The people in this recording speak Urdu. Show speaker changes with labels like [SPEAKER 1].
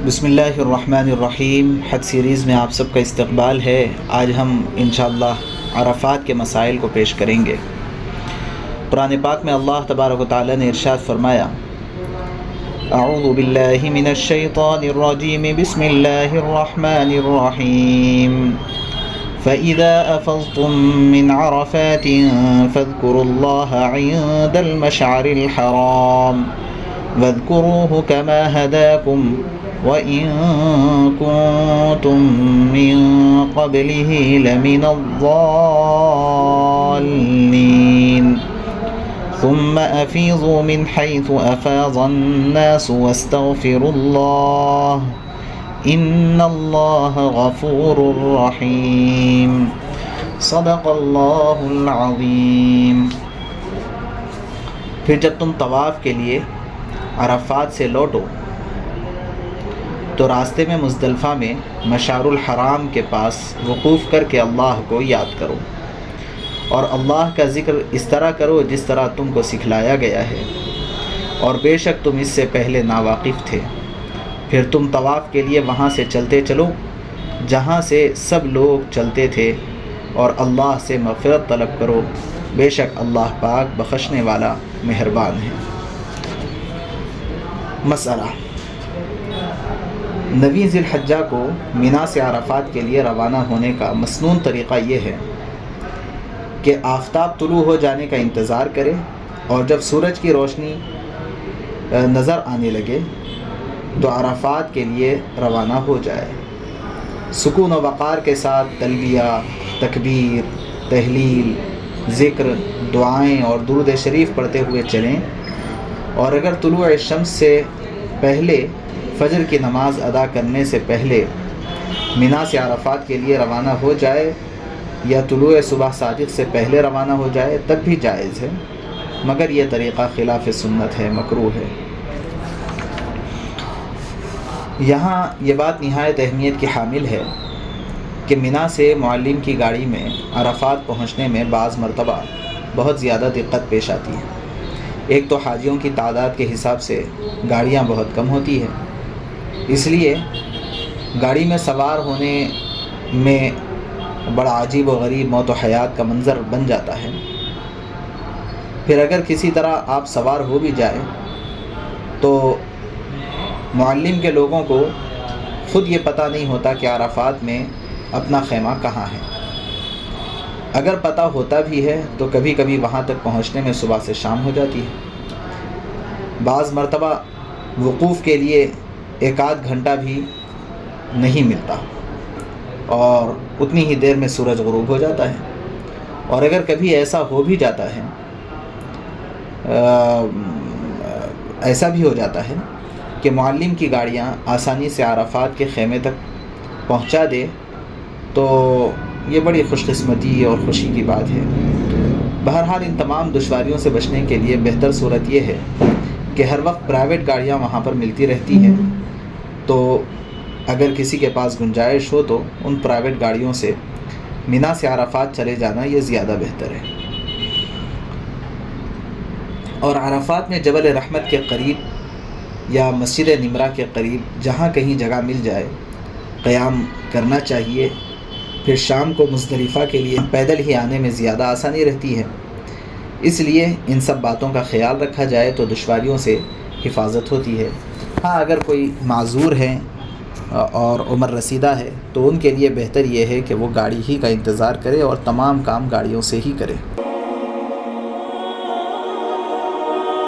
[SPEAKER 1] بسم اللہ الرحمن الرحیم۔ حج سیریز میں آپ سب کا استقبال ہے۔ آج ہم انشاءاللہ عرفات کے مسائل کو پیش کریں گے۔ قرآن پاک میں اللہ تبارک و تعالی نے ارشاد فرمایا، اعوذ باللہ من الشیطان الرجیم، بسم اللہ الرحمن الرحیم، فَإِذَا أَفَضْتُم مِّنْ عَرَفَاتٍ فَاذْكُرُوا اللَّهَ عِندَ الْمَشْعَرِ الْحَرَامِ وَاذْكُرُوهُ كَمَا هَدَاكُمْ وَإِن كُنتُم مِّن قَبْلِهِ لَمِنَ الضَّالِّينَ ثُمَّ أَفِيضُوا مِنْ حَيْثُ أَفَاضَ النَّاسُ وَاسْتَغْفِرُوا اللَّهَ إِنَّ اللَّهَ غَفُورٌ رَحِيمٌ۔ صدق اللہ العظیم۔ پھر جب تم طواف کے لیے عرفات سے لوٹو تو راستے میں مزدلفہ میں مشعر الحرام کے پاس وقوف کر کے اللہ کو یاد کرو اور اللہ کا ذکر اس طرح کرو جس طرح تم کو سکھلایا گیا ہے، اور بے شک تم اس سے پہلے ناواقف تھے۔ پھر تم طواف کے لیے وہاں سے چلتے چلو جہاں سے سب لوگ چلتے تھے، اور اللہ سے مغفرت طلب کرو، بے شک اللہ پاک بخشنے والا مہربان ہے۔ مسئلہ: نویں ذی الحجہ کو مینا سے عرفات کے لیے روانہ ہونے کا مسنون طریقہ یہ ہے کہ آفتاب طلوع ہو جانے کا انتظار کرے، اور جب سورج کی روشنی نظر آنے لگے تو عرفات کے لیے روانہ ہو جائے۔ سکون و وقار کے ساتھ تلبیہ، تکبیر، تحلیل، ذکر، دعائیں اور درود شریف پڑھتے ہوئے چلیں، اور اگر طلوع شمس سے پہلے فجر کی نماز ادا کرنے سے پہلے مینا سے عرفات کے لیے روانہ ہو جائے، یا طلوع صبح صادق سے پہلے روانہ ہو جائے تب بھی جائز ہے، مگر یہ طریقہ خلاف سنت ہے، مکروہ ہے۔ یہاں یہ بات نہایت اہمیت کی حامل ہے کہ مینا سے معلم کی گاڑی میں عرفات پہنچنے میں بعض مرتبہ بہت زیادہ دقت پیش آتی ہے۔ ایک تو حاجیوں کی تعداد کے حساب سے گاڑیاں بہت کم ہوتی ہیں، اس لیے گاڑی میں سوار ہونے میں بڑا عجیب و غریب موت و حیات کا منظر بن جاتا ہے۔ پھر اگر کسی طرح آپ سوار ہو بھی جائیں تو معلم کے لوگوں کو خود یہ پتہ نہیں ہوتا کہ عرفات میں اپنا خیمہ کہاں ہے۔ اگر پتہ ہوتا بھی ہے تو کبھی کبھی وہاں تک پہنچنے میں صبح سے شام ہو جاتی ہے۔ بعض مرتبہ وقوف کے لیے ایک آدھ گھنٹہ بھی نہیں ملتا، اور اتنی ہی دیر میں سورج غروب ہو جاتا ہے۔ اور اگر کبھی ایسا ہو بھی جاتا ہے، ایسا بھی ہو جاتا ہے کہ معلم کی گاڑیاں آسانی سے عرفات کے خیمے تک پہنچا دے تو یہ بڑی خوش قسمتی اور خوشی کی بات ہے۔ بہرحال ان تمام دشواریوں سے بچنے کے لیے بہتر صورت یہ ہے کہ ہر وقت پرائیویٹ گاڑیاں وہاں پر ملتی رہتی ہیں، تو اگر کسی کے پاس گنجائش ہو تو ان پرائیویٹ گاڑیوں سے مینا سے عرفات چلے جانا یہ زیادہ بہتر ہے۔ اور عرفات میں جبل رحمت کے قریب یا مسجد نمرہ کے قریب جہاں کہیں جگہ مل جائے قیام کرنا چاہیے۔ پھر شام کو مزدلفہ کے لیے پیدل ہی آنے میں زیادہ آسانی رہتی ہے، اس لیے ان سب باتوں کا خیال رکھا جائے تو دشواریوں سے حفاظت ہوتی ہے۔ ہاں، اگر کوئی معذور ہے اور عمر رسیدہ ہے تو ان کے لیے بہتر یہ ہے کہ وہ گاڑی ہی کا انتظار کرے اور تمام کام گاڑیوں سے ہی کرے۔